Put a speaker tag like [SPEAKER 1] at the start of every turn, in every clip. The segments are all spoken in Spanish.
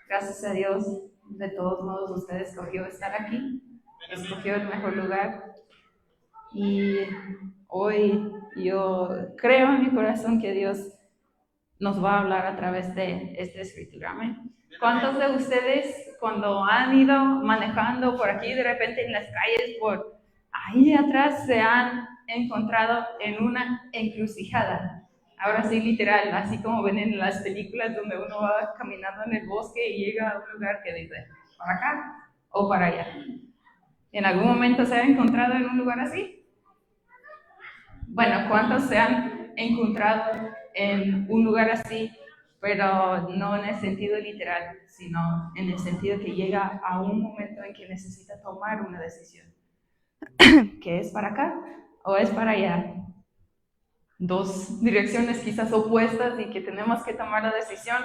[SPEAKER 1] Gracias a Dios, de todos modos, usted escogió estar aquí, escogió el mejor lugar. Y hoy yo creo en mi corazón que Dios nos va a hablar a través de esta escritura. Amén. ¿Cuántos de ustedes cuando han ido manejando por aquí de repente en las calles, por ahí atrás, se han encontrado en una encrucijada? Ahora sí, literal, así como ven en las películas donde uno va caminando en el bosque y llega a un lugar que dice, ¿para acá o para allá? ¿En algún momento se ha encontrado en un lugar así? Bueno, ¿cuántos se han encontrado en un lugar así, pero no en el sentido literal, sino en el sentido que llega a un momento en que necesita tomar una decisión? ¿Que es para acá o es para allá? Dos direcciones quizás opuestas y que tenemos que tomar la decisión.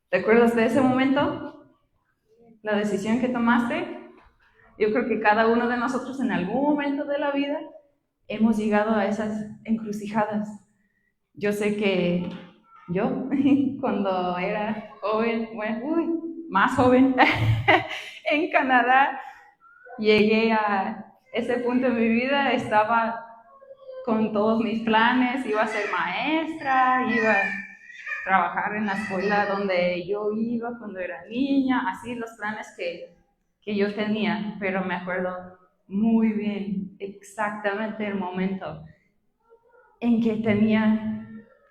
[SPEAKER 1] ¿Te acuerdas de ese momento? La decisión que tomaste. Yo creo que cada uno de nosotros en algún momento de la vida hemos llegado a esas encrucijadas. Yo sé que yo, cuando era joven, bueno, más joven, en Canadá, llegué a ese punto de mi vida, estaba con todos mis planes, iba a ser maestra, iba a trabajar en la escuela donde yo iba cuando era niña, así los planes que yo tenía, pero me acuerdo muy bien exactamente el momento en que tenía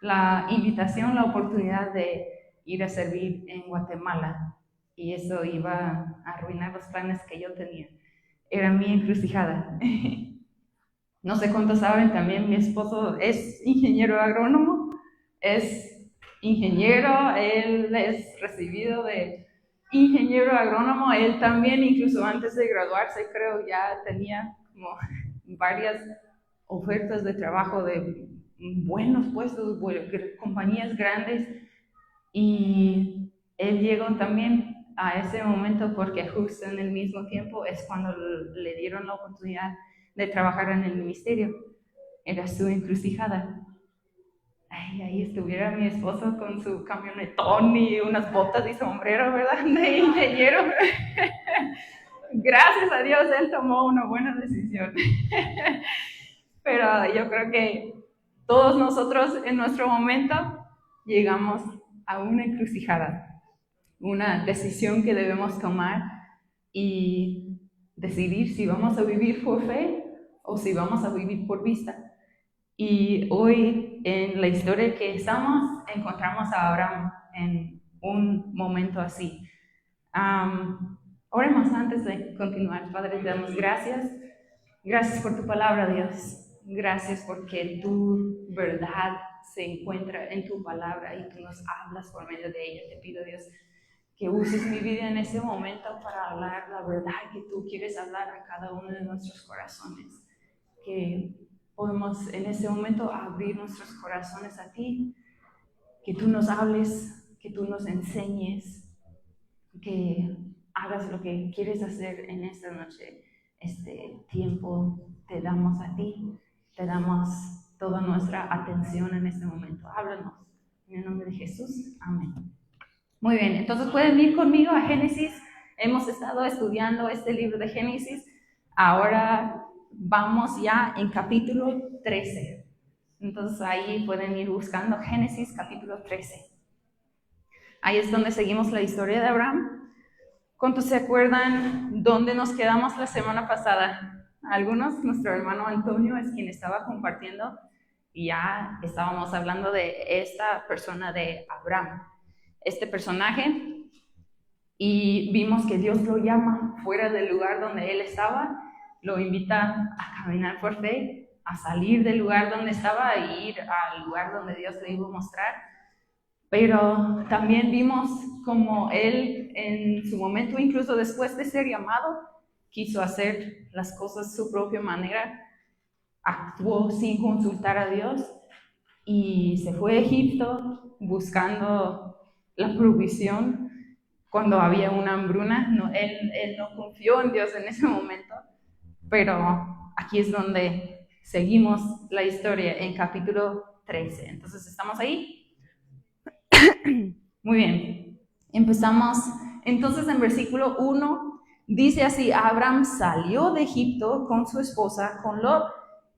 [SPEAKER 1] la invitación, la oportunidad de ir a servir en Guatemala, y eso iba a arruinar los planes que yo tenía. Era mi encrucijada. No sé cuántos saben, también mi esposo es ingeniero agrónomo, es ingeniero, él es recibido de ingeniero agrónomo, él también, incluso antes de graduarse, creo ya tenía como varias ofertas de trabajo de buenos puestos, compañías grandes, y él llegó también a ese momento porque justo en el mismo tiempo es cuando le dieron la oportunidad de trabajar en el ministerio. Era su encrucijada. Ay, ahí estuviera mi esposo con su camionetón y unas botas y sombrero, ¿verdad? De ingeniero. Gracias a Dios, él tomó una buena decisión. Pero yo creo que todos nosotros en nuestro momento llegamos a una encrucijada, una decisión que debemos tomar y decidir si vamos a vivir por fe o si vamos a vivir por vista. Y hoy en la historia que estamos encontramos a Abraham en un momento así. Oremos antes de continuar. Padre, te damos gracias. Gracias por tu palabra, Dios. Gracias porque tu verdad se encuentra en tu palabra y tú nos hablas por medio de ella. Te pido, Dios, que uses mi vida en ese momento para hablar la verdad que tú quieres hablar a cada uno de nuestros corazones. Que podemos en ese momento abrir nuestros corazones a ti, que tú nos hables, que tú nos enseñes, que hagas lo que quieres hacer en esta noche. Este tiempo te damos a ti, te damos toda nuestra atención en este momento. Háblanos. En el nombre de Jesús. Amén. Muy bien, entonces pueden ir conmigo a Génesis. Hemos estado estudiando este libro de Génesis. Ahora vamos ya en capítulo 13. Entonces ahí pueden ir buscando Génesis capítulo 13. Ahí es donde seguimos la historia de Abraham. ¿Cuántos se acuerdan dónde nos quedamos la semana pasada? Algunos, nuestro hermano Antonio es quien estaba compartiendo y ya estábamos hablando de esta persona de Abraham, este personaje, y vimos que Dios lo llama fuera del lugar donde él estaba, lo invita a caminar por fe, a salir del lugar donde estaba e ir al lugar donde Dios le iba a mostrar. Pero también vimos como él en su momento, incluso después de ser llamado, quiso hacer las cosas de su propia manera, actuó sin consultar a Dios y se fue a Egipto buscando la provisión cuando había una hambruna. No, él no confió en Dios en ese momento, pero aquí es donde seguimos la historia en capítulo 13. Entonces, ¿estamos ahí? Muy bien. Empezamos, entonces en versículo 1 dice así: Abraham salió de Egipto con su esposa, con Lot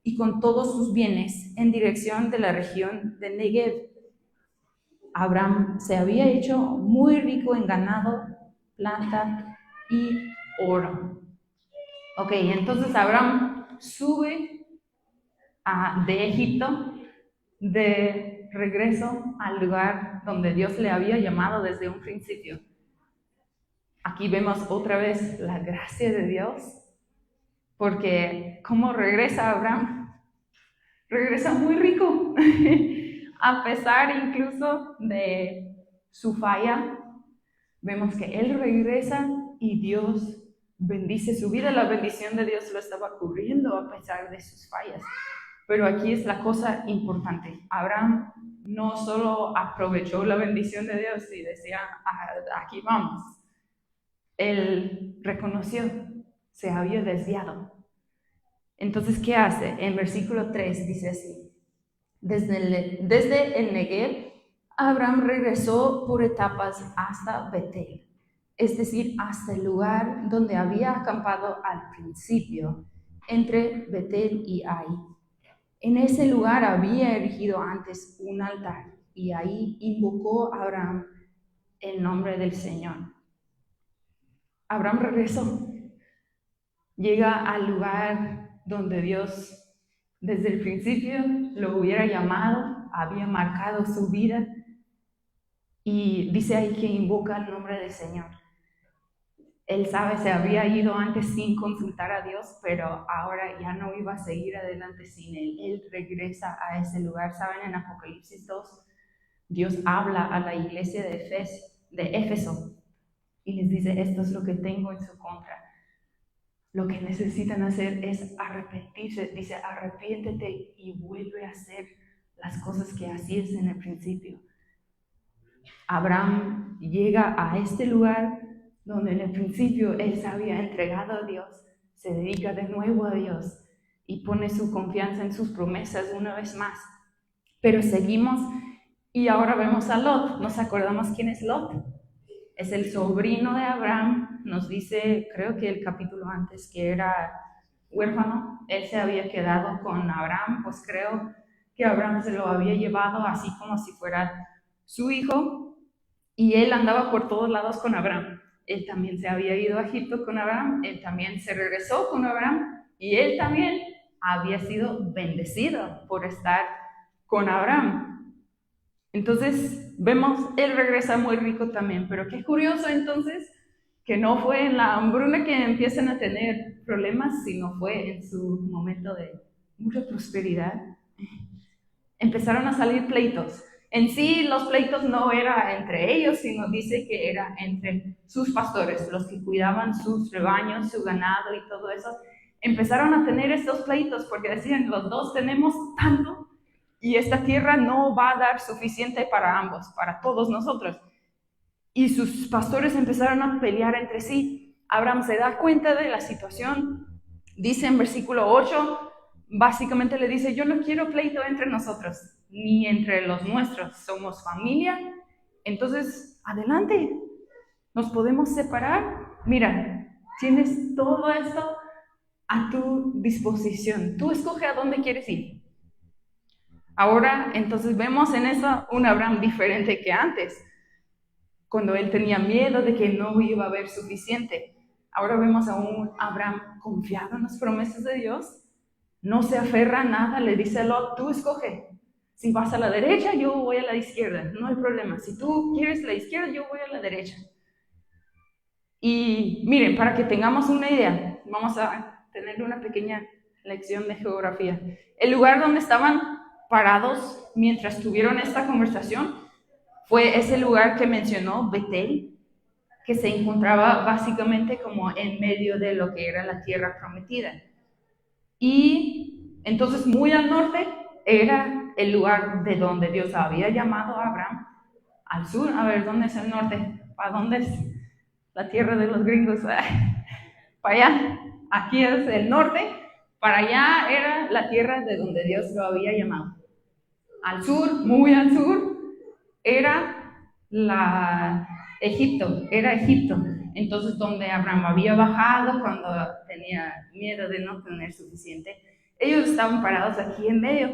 [SPEAKER 1] y con todos sus bienes en dirección de la región de Negev. Abraham se había hecho muy rico en ganado, plata y oro. Ok, entonces Abraham sube de Egipto de regreso al lugar donde Dios le había llamado desde un principio. Aquí vemos otra vez la gracia de Dios, porque ¿cómo regresa Abraham? Regresa muy rico, a pesar incluso de su falla. Vemos que él regresa y Dios bendice su vida. La bendición de Dios lo estaba cubriendo a pesar de sus fallas. Pero aquí es la cosa importante. Abraham no solo aprovechó la bendición de Dios y decía, aquí vamos. Él reconoció, se había desviado. Entonces, ¿qué hace? En versículo 3 dice así: desde el Negev, Abraham regresó por etapas hasta Betel, es decir, hasta el lugar donde había acampado al principio, entre Betel y Ai. En ese lugar había erigido antes un altar y ahí invocó a Abraham el nombre del Señor. Abraham regresó, llega al lugar donde Dios desde el principio lo hubiera llamado, había marcado su vida, y dice ahí que invoca el nombre del Señor. Él sabe, se había ido antes sin consultar a Dios, pero ahora ya no iba a seguir adelante sin Él. Él regresa a ese lugar. Saben, en Apocalipsis 2, Dios habla a la iglesia de Éfeso y les dice: esto es lo que tengo en su contra. Lo que necesitan hacer es arrepentirse. Dice: arrepiéntete y vuelve a hacer las cosas que hacías en el principio. Abraham llega a este lugar donde en el principio él se había entregado a Dios, se dedica de nuevo a Dios y pone su confianza en sus promesas una vez más. Pero seguimos y ahora vemos a Lot. ¿Nos acordamos quién es Lot? Es el sobrino de Abraham. Nos dice, creo que el capítulo antes, que era huérfano. Él se había quedado con Abraham, pues creo que Abraham se lo había llevado así como si fuera su hijo, y él andaba por todos lados con Abraham. Él también se había ido a Egipto con Abraham, él también se regresó con Abraham, y él también había sido bendecido por estar con Abraham. Entonces vemos, él regresa muy rico también, pero qué curioso entonces que no fue en la hambruna que empiezan a tener problemas, sino fue en su momento de mucha prosperidad. Empezaron a salir pleitos. En sí, los pleitos no eran entre ellos, sino dice que era entre sus pastores, los que cuidaban sus rebaños, su ganado y todo eso. Empezaron a tener estos pleitos porque decían: los dos tenemos tanto y esta tierra no va a dar suficiente para ambos, para todos nosotros. Y sus pastores empezaron a pelear entre sí. Abraham se da cuenta de la situación. Dice en versículo 8, básicamente le dice: yo no quiero pleito entre nosotros, ni entre los nuestros, somos familia, entonces adelante, nos podemos separar. Mira, tienes todo esto a tu disposición, tú escoge a dónde quieres ir. Ahora, entonces vemos en eso un Abraham diferente que antes, cuando él tenía miedo de que no iba a haber suficiente. Ahora vemos a un Abraham confiado en las promesas de Dios, no se aferra a nada, le dice a Lot: tú escoge. Si vas a la derecha, yo voy a la izquierda, no hay problema. Si tú quieres la izquierda, yo voy a la derecha. Y miren, para que tengamos una idea, vamos a tener una pequeña lección de geografía. El lugar donde estaban parados mientras tuvieron esta conversación fue ese lugar que mencionó Betel, que se encontraba básicamente como en medio de lo que era la tierra prometida. Y entonces muy al norte era el lugar de donde Dios había llamado a Abraham. Al sur, a ver, ¿dónde es el norte? ¿Para dónde es la tierra de los gringos? Para allá, aquí es el norte, para allá era la tierra de donde Dios lo había llamado. Al sur, muy al sur, era Egipto, era Egipto. Entonces, donde Abraham había bajado cuando tenía miedo de no tener suficiente, ellos estaban parados aquí en medio.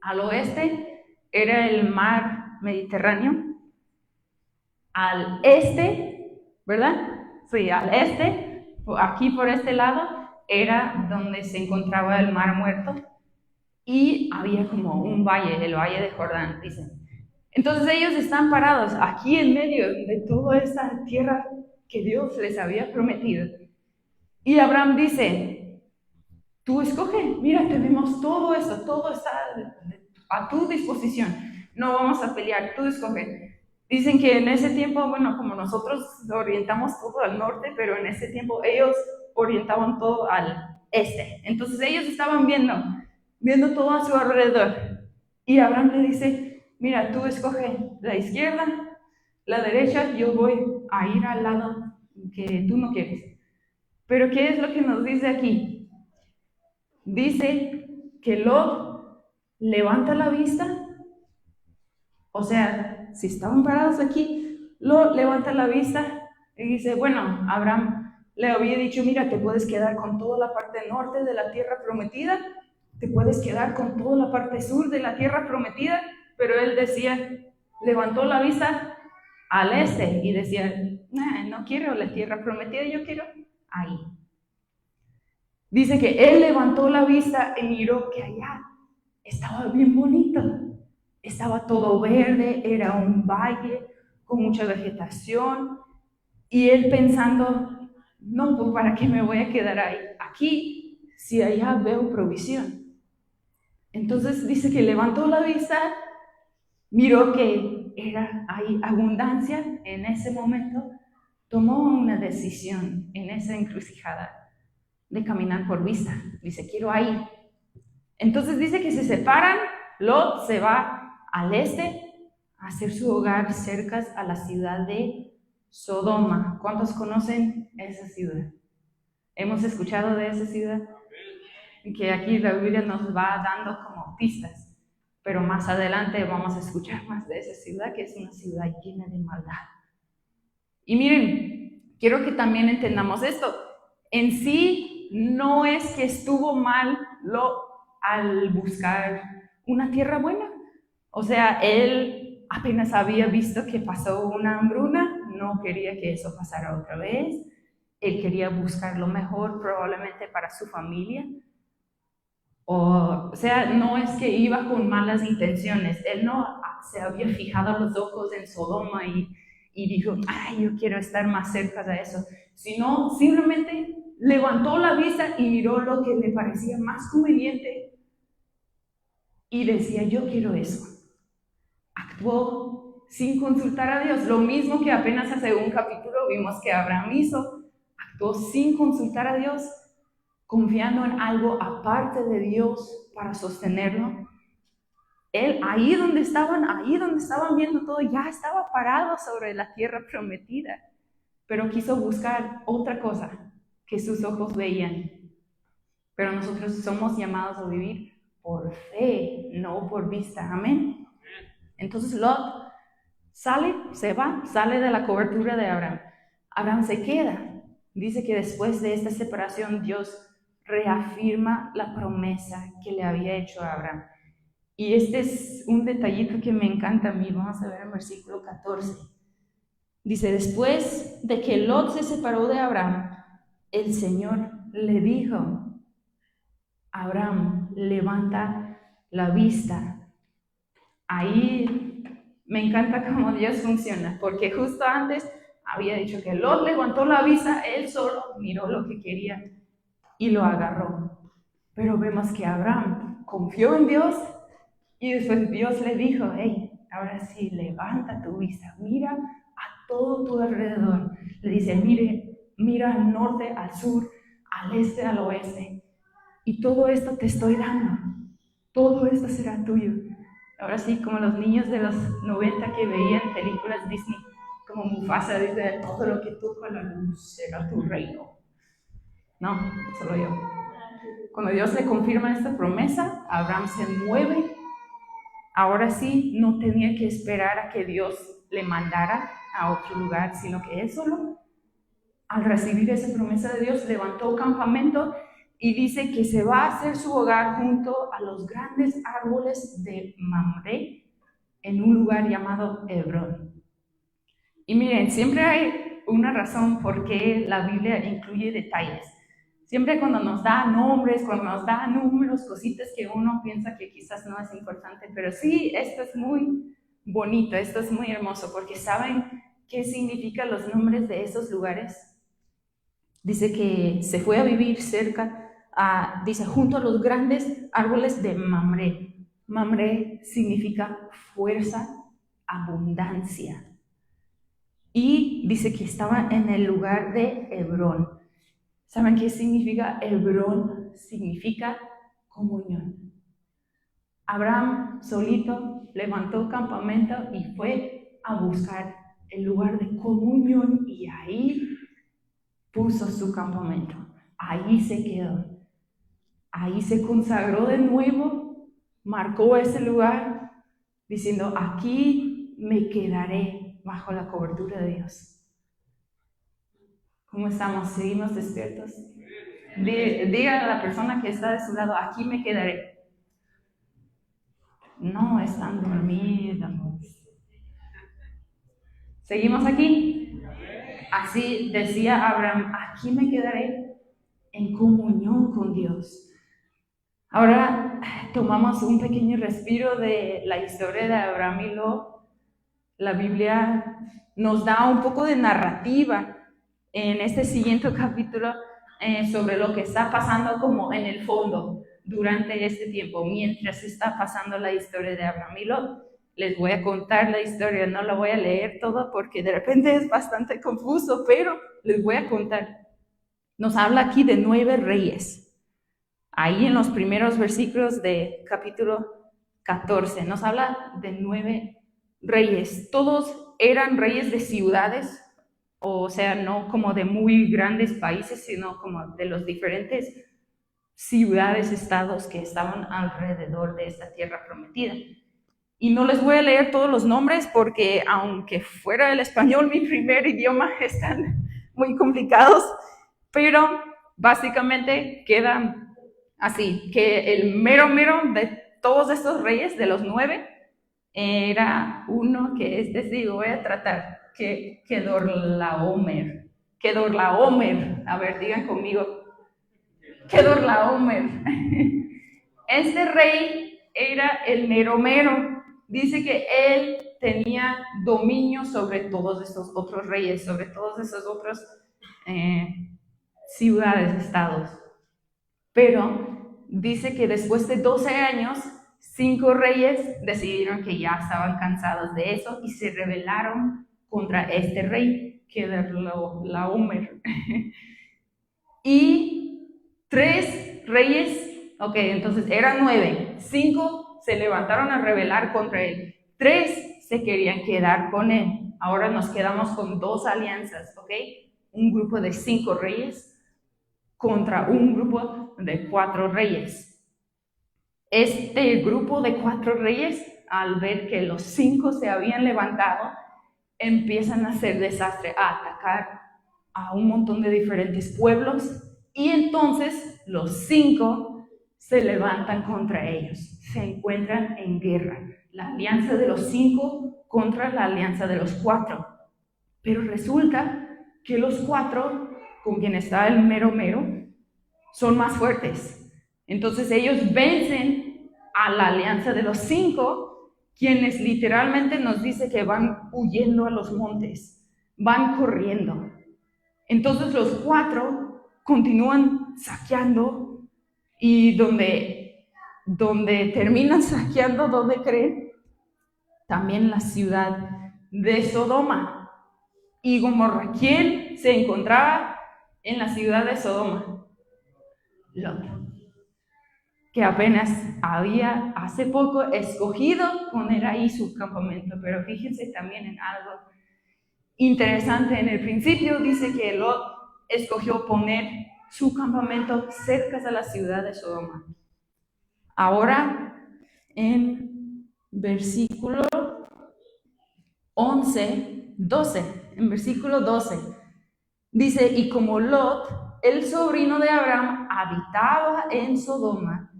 [SPEAKER 1] Al oeste era el mar Mediterráneo. Al este, ¿verdad? Sí, al este, aquí por este lado, era donde se encontraba el mar Muerto y había como un valle, el valle de Jordán, dicen. Entonces ellos están parados aquí en medio de toda esta tierra que Dios les había prometido. Y Abraham dice, tú escoge, mira, tenemos todo esto, todo está a tu disposición. No vamos a pelear, tú escoge. Dicen que en ese tiempo, bueno, como nosotros orientamos todo al norte, pero en ese tiempo ellos orientaban todo al este. Entonces ellos estaban viendo todo a su alrededor. Y Abraham le dice, mira, tú escoge la izquierda, la derecha, yo voy a ir al lado que tú no quieres. Pero ¿qué es lo que nos dice aquí? Dice que Lot levanta la vista, o sea, si estaban parados aquí, Lot levanta la vista y dice, bueno, Abraham le había dicho, mira, te puedes quedar con toda la parte norte de la tierra prometida, te puedes quedar con toda la parte sur de la tierra prometida, pero él decía, levantó la vista al este y decía, no quiero la tierra prometida, yo quiero ahí. Dice que él levantó la vista y miró que allá estaba bien bonito, estaba todo verde, era un valle con mucha vegetación, y él pensando, no, pues ¿para qué me voy a quedar ahí? Aquí, si allá veo provisión. Entonces dice que levantó la vista, miró que hay abundancia en ese momento, tomó una decisión en esa encrucijada de caminar por vista. Dice, quiero ahí. Entonces dice que se separan, Lot se va al este a hacer su hogar cerca a la ciudad de Sodoma. ¿Cuántos conocen esa ciudad? ¿Hemos escuchado de esa ciudad? Que aquí la Biblia nos va dando como pistas, pero más adelante vamos a escuchar más de esa ciudad, que es una ciudad llena de maldad. Y miren, quiero que también entendamos esto. En sí, no es que estuvo mal Lot al buscar una tierra buena. O sea, él apenas había visto que pasó una hambruna, no quería que eso pasara otra vez. Él quería buscar lo mejor probablemente para su familia. O sea, no es que iba con malas intenciones. Él no se había fijado los ojos en Sodoma y dijo, ay, yo quiero estar más cerca de eso. Sino simplemente levantó la vista y miró lo que le parecía más conveniente y decía, yo quiero eso. Actuó sin consultar a Dios, lo mismo que apenas hace un capítulo vimos que Abraham hizo. Actuó sin consultar a Dios, confiando en algo aparte de Dios para sostenerlo. Él, ahí donde estaban viendo todo, ya estaba parado sobre la tierra prometida, pero quiso buscar otra cosa que sus ojos veían. Pero nosotros somos llamados a vivir por fe, no por vista. Amén. Entonces Lot sale de la cobertura de Abraham. Abraham se queda. Dice que después de esta separación Dios reafirma la promesa que le había hecho a Abraham. Y este es un detallito que me encanta a mí. Vamos a ver en versículo 14. Dice, después de que Lot se separó de Abraham, el Señor le dijo, Abraham, levanta la vista. Ahí me encanta cómo Dios funciona, porque justo antes había dicho que Lot levantó la vista, él solo miró lo que quería y lo agarró. Pero vemos que Abraham confió en Dios y después Dios le dijo, hey, ahora sí, levanta tu vista, mira a todo tu alrededor. Le dice, mira al norte, al sur, al este, al oeste. Y todo esto te estoy dando. Todo esto será tuyo. Ahora sí, como los niños de los 90 que veían películas Disney, como Mufasa dice, todo lo que toca la luz será tu reino. No, solo yo. Cuando Dios le confirma esta promesa, Abraham se mueve. Ahora sí, no tenía que esperar a que Dios le mandara a otro lugar, sino que él solo, al recibir esa promesa de Dios, levantó campamento y dice que se va a hacer su hogar junto a los grandes árboles de Mamre en un lugar llamado Hebrón. Y miren, siempre hay una razón por qué la Biblia incluye detalles. Siempre cuando nos da nombres, cuando nos da números, cositas que uno piensa que quizás no es importante, pero sí, esto es muy bonito, esto es muy hermoso, porque ¿saben qué significan los nombres de esos lugares? Dice que se fue a vivir cerca, dice, junto a los grandes árboles de Mamre. Mamre significa fuerza, abundancia. Y dice que estaba en el lugar de Hebrón. ¿Saben qué significa Hebrón? Significa comunión. Abraham solito levantó campamento y fue a buscar el lugar de comunión y ahí puso su campamento. Ahí se quedó. Ahí se consagró de nuevo, marcó ese lugar diciendo, aquí me quedaré bajo la cobertura de Dios. ¿Cómo estamos? ¿Seguimos despiertos? Diga a la persona que está de su lado, aquí me quedaré. No, están dormidos. ¿Seguimos aquí? Así decía Abraham, aquí me quedaré en comunión con Dios. Ahora tomamos un pequeño respiro de la historia de Abraham y Lot. La Biblia nos da un poco de narrativa en este siguiente capítulo sobre lo que está pasando como en el fondo durante este tiempo, mientras está pasando la historia de Abraham y Lot. Les voy a contar la historia, no la voy a leer toda porque de repente es bastante confuso, pero les voy a contar. Nos habla aquí de 9 reyes. Ahí en los primeros versículos de capítulo 14 nos habla de 9 reyes. Todos eran reyes de ciudades, o sea, no como de muy grandes países, sino como de los diferentes ciudades, estados que estaban alrededor de esta tierra prometida. Y no les voy a leer todos los nombres porque aunque fuera el español mi primer idioma, están muy complicados, pero básicamente quedan así, que el mero de todos estos reyes, de los 9, era uno que es decir, voy a tratar, que Kedorlaomer. Kedorlaomer, a ver, digan conmigo, Kedorlaomer. Este rey era el mero. Dice que él tenía dominio sobre todos estos otros reyes, sobre todos esos otros ciudades, estados. Pero dice que después de 12 años, 5 reyes decidieron que ya estaban cansados de eso y se rebelaron contra este rey, Kedorlaomer. Y 3 reyes, ok, entonces eran 9, 5 se levantaron a rebelar contra él, 3 se querían quedar con él. Ahora nos quedamos con 2 alianzas, ok, un grupo de 5 reyes contra un grupo de 4 reyes. Este grupo de 4 reyes, al ver que los 5 se habían levantado, empiezan a hacer desastre, a atacar a un montón de diferentes pueblos, y entonces los 5 se levantan contra ellos, se encuentran en guerra, la alianza de los 5 contra la alianza de los 4. Pero resulta que los 4, con quien está el mero, son más fuertes. Entonces ellos vencen a la alianza de los 5, quienes literalmente nos dice que van huyendo a los montes, van corriendo. Entonces los 4 continúan saqueando y donde terminan saqueando, ¿dónde creen? También la ciudad de Sodoma y Gomorra. ¿Quién se encontraba en la ciudad de Sodoma? Lot, que apenas había hace poco escogido poner ahí su campamento. Pero fíjense también en algo interesante. En el principio dice que Lot escogió poner su campamento cerca de la ciudad de Sodoma. Ahora, en versículo 11, 12, en versículo 12. Dice, y como Lot, el sobrino de Abraham, habitaba en Sodoma,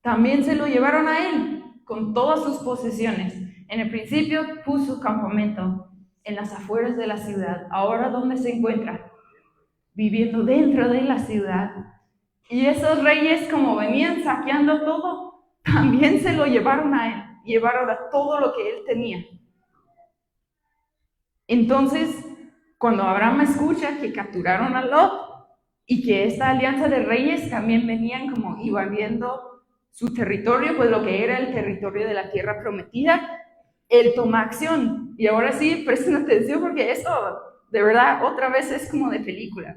[SPEAKER 1] también se lo llevaron a él con todas sus posesiones. En el principio puso campamento en las afueras de la ciudad. Ahora, ¿dónde se encuentra? Viviendo dentro de la ciudad. Y esos reyes, como venían saqueando todo, también se lo llevaron a él. Llevaron a todo lo que él tenía. Entonces, cuando Abraham escucha que capturaron a Lot y que esta alianza de reyes también venían como invadiendo su territorio, pues lo que era el territorio de la tierra prometida, él toma acción. Y ahora sí, presten atención porque esto de verdad otra vez es como de película.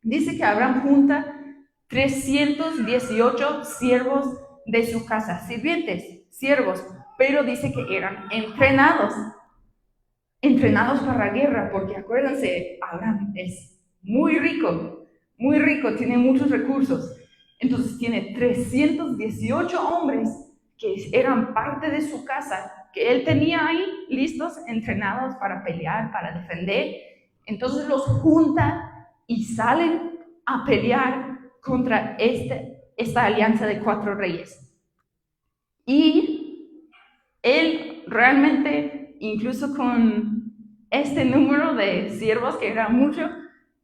[SPEAKER 1] Dice que Abraham junta 318 siervos de su casa, sirvientes, siervos, pero dice que eran entrenados para la guerra, porque acuérdense, Abraham es muy rico, tiene muchos recursos. Entonces tiene 318 hombres que eran parte de su casa, que él tenía ahí listos, entrenados para pelear, para defender. Entonces los junta y salen a pelear contra esta alianza de 4 reyes. Y él realmente, incluso con este número de siervos, que era mucho,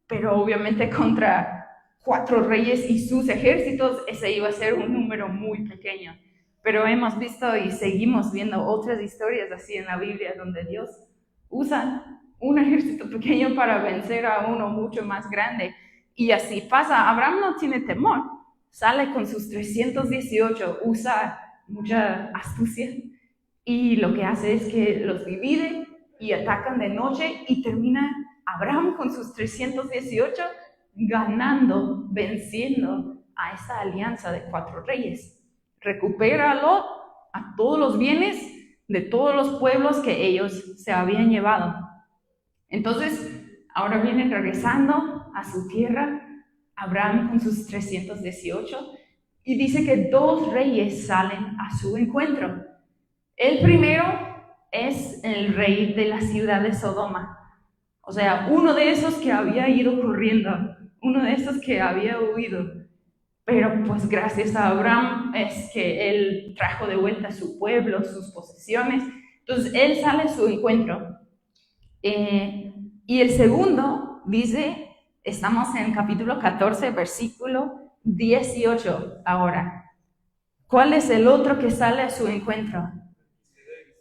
[SPEAKER 1] pero obviamente contra 4 reyes y sus ejércitos, ese iba a ser un número muy pequeño. Pero hemos visto y seguimos viendo otras historias así en la Biblia, donde Dios usa un ejército pequeño para vencer a uno mucho más grande. Y así pasa. Abraham no tiene temor. Sale con sus 318, usa mucha astucia, y lo que hace es que los divide y atacan de noche, y termina Abraham con sus 318 ganando, venciendo a esa alianza de 4 reyes. Recupera a Lot, a todos los bienes de todos los pueblos que ellos se habían llevado. Entonces, ahora vienen regresando a su tierra, Abraham con sus 318, y dice que 2 reyes salen a su encuentro. El primero es el rey de la ciudad de Sodoma. O sea, uno de esos que había ido corriendo, uno de esos que había huido. Pero pues gracias a Abraham es que él trajo de vuelta a su pueblo, sus posesiones. Entonces él sale a su encuentro. Y el segundo dice, estamos en capítulo 14, versículo 18 ahora. ¿Cuál es el otro que sale a su encuentro?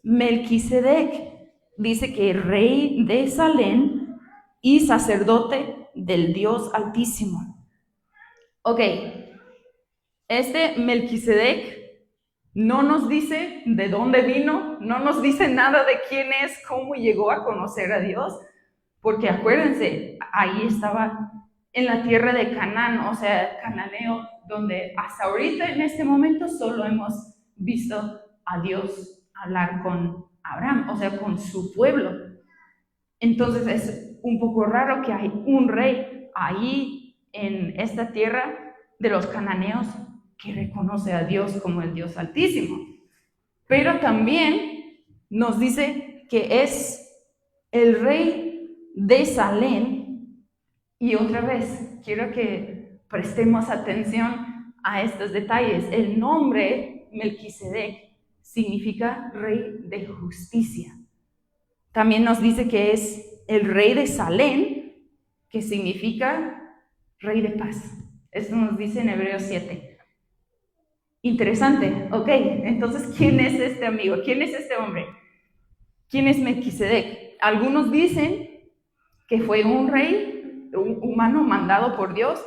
[SPEAKER 1] Melquisedec. Dice que rey de Salem y sacerdote del Dios Altísimo. Ok, este Melquisedec no nos dice de dónde vino, no nos dice nada de quién es, cómo llegó a conocer a Dios, porque acuérdense, ahí estaba en la tierra de Canaán, o sea, cananeo, donde hasta ahorita en este momento solo hemos visto a Dios hablar con Abraham, o sea, con su pueblo. Entonces es un poco raro que hay un rey ahí en esta tierra de los cananeos que reconoce a Dios como el Dios Altísimo. Pero también nos dice que es el rey de Salem. Y otra vez, quiero que prestemos atención a estos detalles. El nombre Melquisedec significa rey de justicia. También nos dice que es el rey de Salem, que significa rey de paz. Esto nos dice en Hebreos 7. Interesante, ok. Entonces, ¿quién es este amigo? ¿Quién es este hombre? ¿Quién es Melquisedec? Algunos dicen que fue un rey, un humano mandado por Dios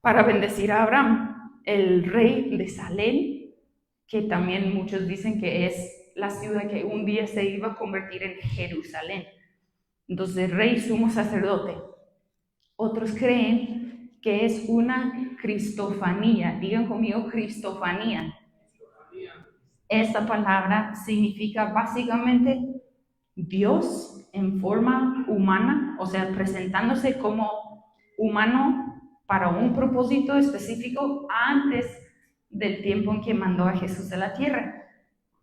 [SPEAKER 1] para bendecir a Abraham, el rey de Salem, que también muchos dicen que es la ciudad que un día se iba a convertir en Jerusalén. Entonces, rey, sumo sacerdote. Otros creen que es una cristofanía. Digan conmigo, cristofanía. Esta palabra significa básicamente Dios en forma humana, o sea, presentándose como humano para un propósito específico antes del tiempo en que mandó a Jesús a la tierra.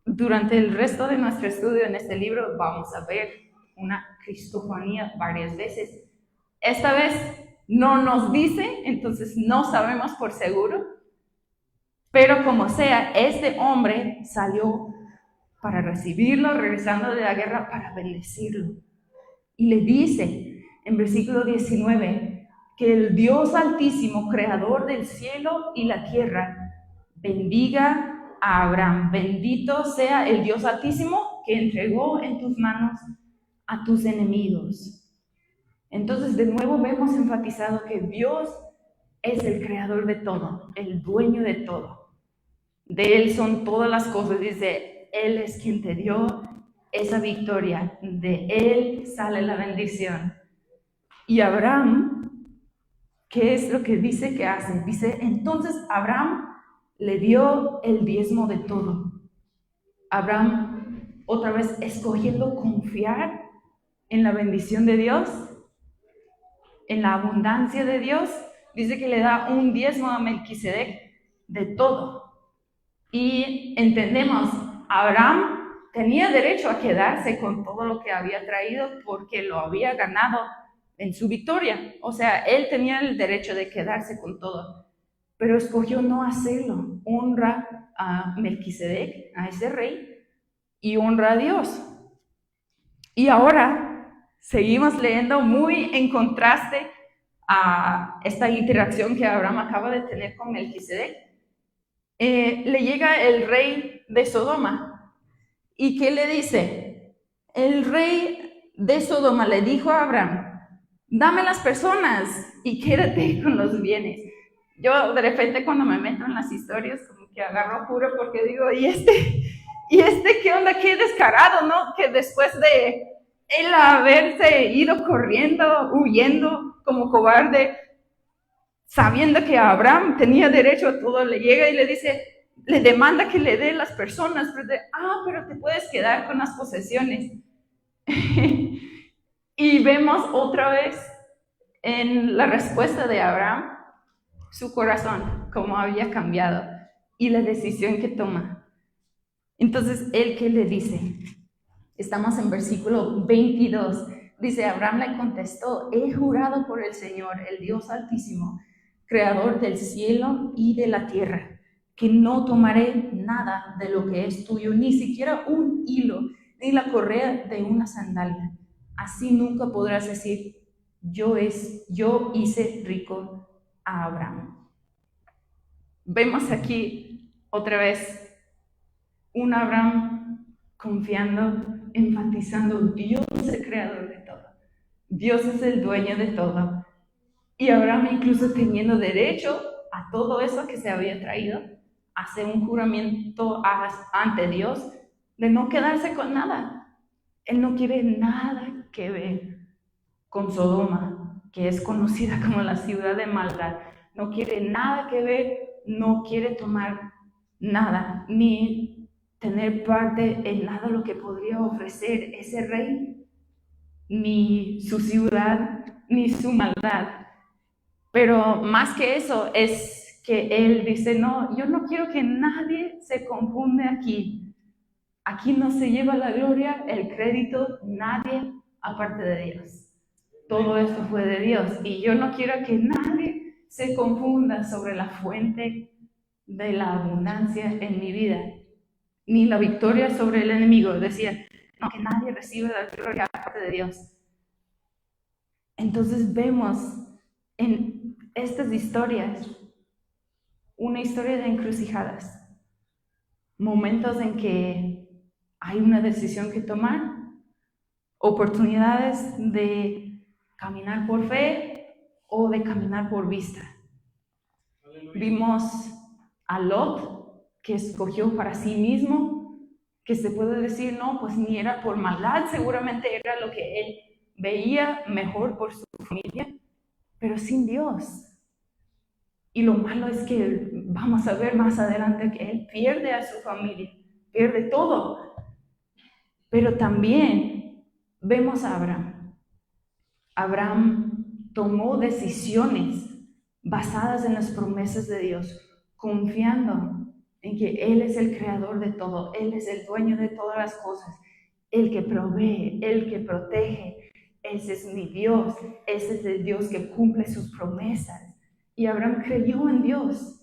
[SPEAKER 1] Durante el resto de nuestro estudio en este libro vamos a ver una cristofonía varias veces. Esta vez no nos dice, entonces no sabemos por seguro, pero como sea, este hombre salió para recibirlo, regresando de la guerra, para bendecirlo. Y le dice en versículo 19 que el Dios Altísimo, creador del cielo y la tierra, bendiga a Abraham. Bendito sea el Dios Altísimo que entregó en tus manos a tus enemigos. Entonces, de nuevo vemos enfatizado que Dios es el creador de todo, el dueño de todo. De Él son todas las cosas. Dice, Él es quien te dio esa victoria. De Él sale la bendición. Y Abraham, ¿qué es lo que dice que hace? Dice, entonces Abraham le dio el diezmo de todo. Abraham, otra vez, escogiendo confiar en la bendición de Dios, en la abundancia de Dios, dice que le da un diezmo a Melquisedec de todo. Y entendemos, Abraham tenía derecho a quedarse con todo lo que había traído porque lo había ganado en su victoria. O sea, él tenía el derecho de quedarse con todo, pero escogió no hacerlo. Honra a Melquisedec, a ese rey, y honra a Dios. Y ahora seguimos leyendo muy en contraste a esta interacción que Abraham acaba de tener con Melquisedec. Le llega el rey de Sodoma. ¿Y qué le dice? El rey de Sodoma le dijo a Abraham, dame las personas y quédate con los bienes. Yo de repente cuando me meto en las historias como que agarro juro porque digo, ¿y este qué onda? Qué descarado, ¿no? Que después de él haberse ido corriendo, huyendo como cobarde, sabiendo que Abraham tenía derecho a todo, le llega y le dice, le demanda que le dé las personas, pero te puedes quedar con las posesiones. Y vemos otra vez en la respuesta de Abraham, su corazón, cómo había cambiado y la decisión que toma. Entonces, ¿él qué le dice? Estamos en versículo 22. Dice, Abraham le contestó, he jurado por el Señor, el Dios Altísimo, creador del cielo y de la tierra, que no tomaré nada de lo que es tuyo, ni siquiera un hilo, ni la correa de una sandalia. Así nunca podrás decir, yo hice rico a Abraham. Vemos aquí otra vez un Abraham confiando, enfatizando, Dios es el creador de todo, Dios es el dueño de todo. Y Abraham incluso teniendo derecho a todo eso que se había traído, hace un juramento ante Dios de no quedarse con nada. Él no quiere nada que ver con Sodoma, que es conocida como la ciudad de maldad. No quiere nada que ver, no quiere tomar nada, ni tener parte en nada lo que podría ofrecer ese rey, ni su ciudad, ni su maldad. Pero más que eso es que él dice, no, yo no quiero que nadie se confunde aquí. Aquí no se lleva la gloria, el crédito, nadie aparte de Dios. Todo esto fue de Dios y yo no quiero que nadie se confunda sobre la fuente de la abundancia en mi vida, ni la victoria sobre el enemigo. Decía, no, que nadie reciba la gloria aparte de Dios. Entonces vemos en estas historias una historia de encrucijadas, momentos en que hay una decisión que tomar, oportunidades de caminar por fe o de caminar por vista. Vimos a Lot, que escogió para sí mismo, que se puede decir, no, pues ni era por maldad, seguramente era lo que él veía mejor por su familia, pero sin Dios. Y lo malo es que vamos a ver más adelante que él pierde a su familia, pierde todo. Pero también vemos a Abraham. Abraham tomó decisiones basadas en las promesas de Dios, confiando en que Él es el creador de todo, Él es el dueño de todas las cosas. el que provee, el que protege. Ese es mi Dios, ese es el Dios que cumple sus promesas. Y Abraham creyó en Dios.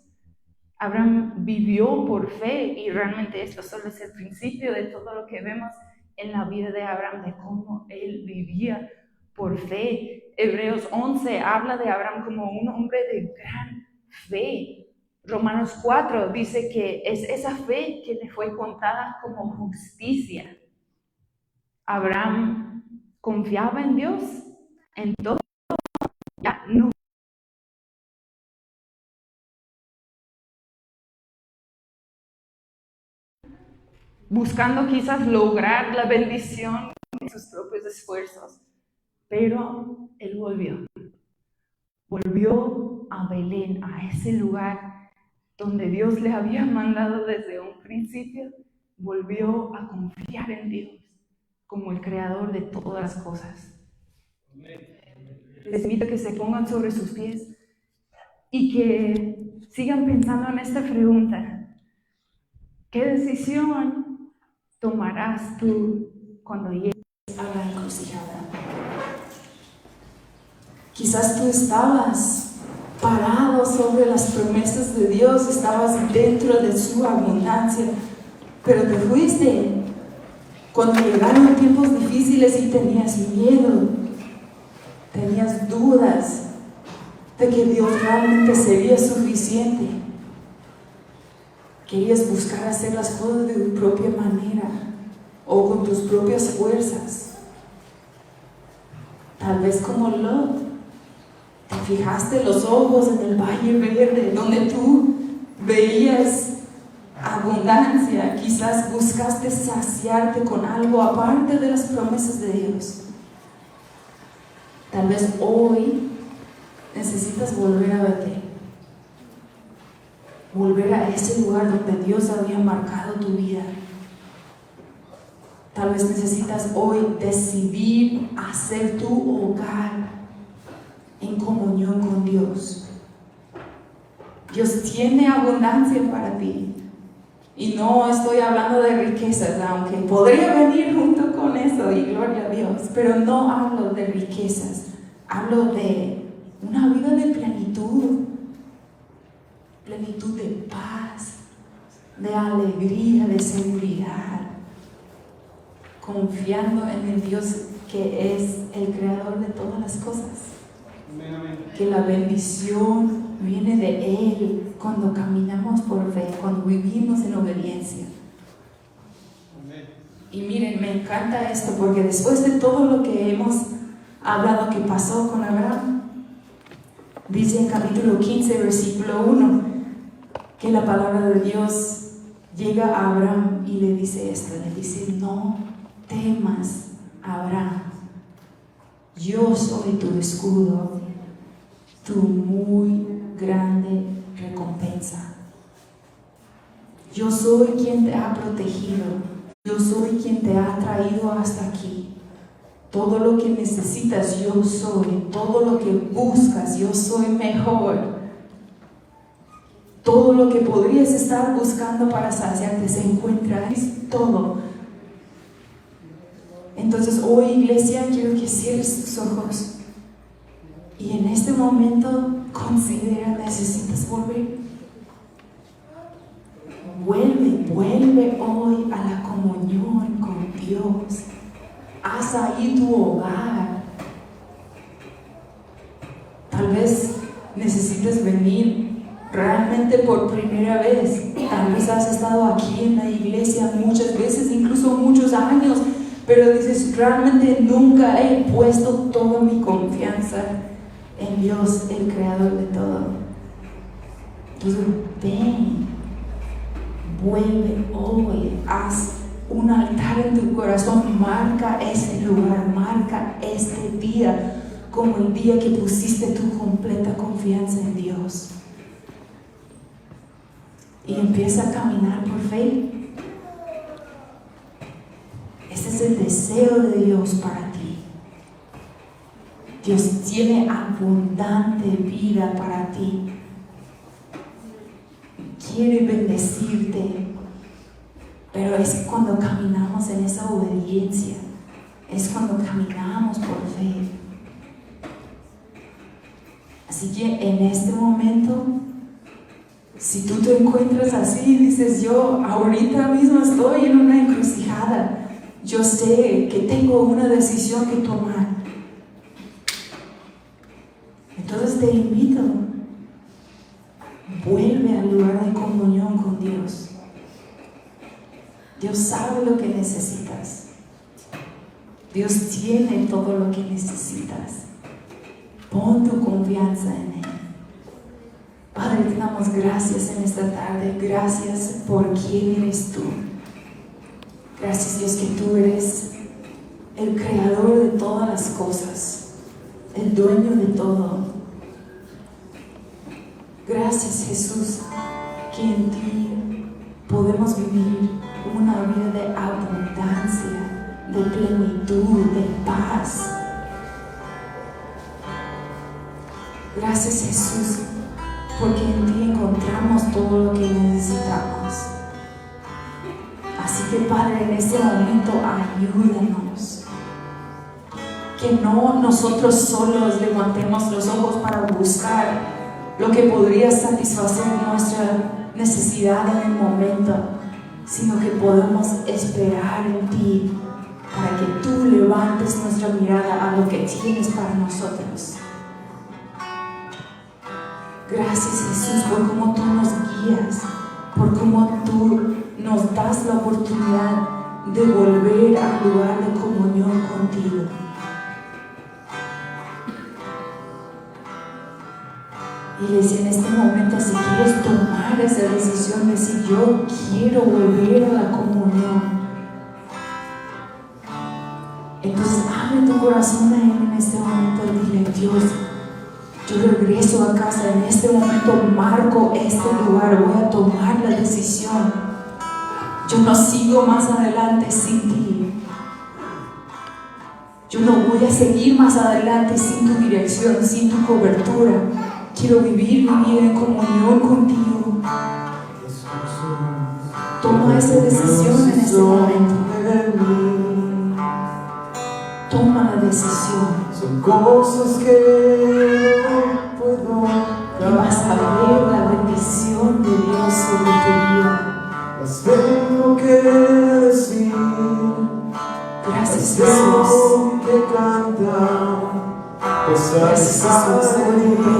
[SPEAKER 1] Abraham vivió por fe y realmente esto solo es el principio de todo lo que vemos en la vida de Abraham, de cómo él vivía por fe. Hebreos 11 habla de Abraham como un hombre de gran fe. Romanos 4 dice que es esa fe que le fue contada como justicia. Abraham confiaba en Dios en todo, ya no buscando quizás lograr la bendición en sus propios esfuerzos, pero él volvió a Belén, a ese lugar donde Dios le había mandado desde un principio, volvió a confiar en Dios como el creador de todas las cosas. Les invito a que se pongan sobre sus pies y que sigan pensando en esta pregunta. ¿Qué decisión tomarás tú cuando llegues a la encrucijada? Quizás tú estabas parado sobre las promesas de Dios, estabas dentro de su abundancia, pero te fuiste cuando llegaron tiempos difíciles y tenías miedo, tenías dudas de que Dios realmente sería suficiente. Querías buscar hacer las cosas de tu propia manera o con tus propias fuerzas. Tal vez como Lot, te fijaste los ojos en el valle verde, donde tú veías abundancia. Quizás buscaste saciarte con algo aparte de las promesas de Dios. Tal vez hoy necesitas volver a Betel, volver a ese lugar donde Dios había marcado tu vida. Tal vez necesitas hoy decidir hacer tu hogar en comunión con Dios. Dios tiene abundancia para ti. Y no estoy hablando de riquezas, aunque podría venir junto con eso, y gloria a Dios, pero no hablo de riquezas. Hablo de una vida de plenitud de paz, de alegría, de seguridad, confiando en el Dios que es el creador de todas las cosas. Que la bendición viene de Él cuando caminamos por fe, cuando vivimos en obediencia. Y miren, me encanta esto porque después de todo lo que hemos hablado que pasó con Abraham, dice en capítulo 15, versículo 1, que la palabra de Dios llega a Abraham y le dice esto, le dice: no temas, Abraham, yo soy tu escudo, tu muy grande recompensa. Yo soy quien te ha protegido, yo soy quien te ha traído hasta aquí. Todo lo que necesitas yo soy, todo lo que buscas yo soy mejor. Todo lo que podrías estar buscando para saciarte se encuentra, es todo. Entonces hoy, iglesia, quiero que cierres tus ojos y en este momento considera, necesitas volver. Vuelve hoy a la comunión con Dios. Haz ahí tu hogar. Tal vez necesites venir realmente por primera vez. Tal vez has estado aquí en la iglesia muchas veces, incluso muchos años, pero dices: realmente nunca he puesto toda mi confianza en Dios, el creador de todo. Entonces ven, vuelve hoy, haz un altar en tu corazón, marca ese lugar, marca este día como el día que pusiste tu completa confianza en Dios. Y empieza a caminar por fe. Ese es el deseo de Dios para ti. Dios tiene abundante vida para ti. Quiere bendecirte.
[SPEAKER 2] Pero es cuando caminamos en esa obediencia, es cuando caminamos por fe. Así que en este momento, si tú te encuentras así, dices, yo ahorita mismo estoy en una encrucijada, yo sé que tengo una decisión que tomar. Entonces te invito, vuelve al lugar de comunión con Dios. Dios sabe lo que necesitas. Dios tiene todo lo que necesitas. Pon tu confianza en Él. Padre, te damos gracias en esta tarde. Gracias por quién eres tú. Gracias, Dios, que tú eres el creador de todas las cosas, el dueño de todo. Gracias, Jesús, que en ti podemos vivir una vida de abundancia, de plenitud, de paz. Gracias, Jesús, porque en ti encontramos todo lo que necesitamos. Así que, Padre, en este momento ayúdanos. Que no nosotros solos levantemos los ojos para buscar lo que podría satisfacer nuestra necesidad en el momento, sino que podamos esperar en ti para que tú levantes nuestra mirada a lo que tienes para nosotros. Gracias, Jesús, por cómo tú nos guías, por cómo tú nos das la oportunidad de volver al lugar de comunión contigo. Iglesia, en este momento, si quieres tomar esa decisión de decir, yo quiero volver a la comunión, entonces abre tu corazón a Él en este momento y dile, Dios, yo regreso a casa, en este momento marco este lugar, voy a tomar la decisión. Yo no sigo más adelante sin ti. Yo no voy a seguir más adelante sin tu dirección, sin tu cobertura. Quiero vivir mi vida en comunión contigo. Toma esa decisión en este momento. Toma la decisión.
[SPEAKER 3] Son cosas que no puedo
[SPEAKER 2] y vas a ver la bendición de Dios sobre tu vida.
[SPEAKER 3] Las tengo que decir.
[SPEAKER 2] Gracias, Jesús.
[SPEAKER 3] Que canta.
[SPEAKER 2] Gracias, Jesús.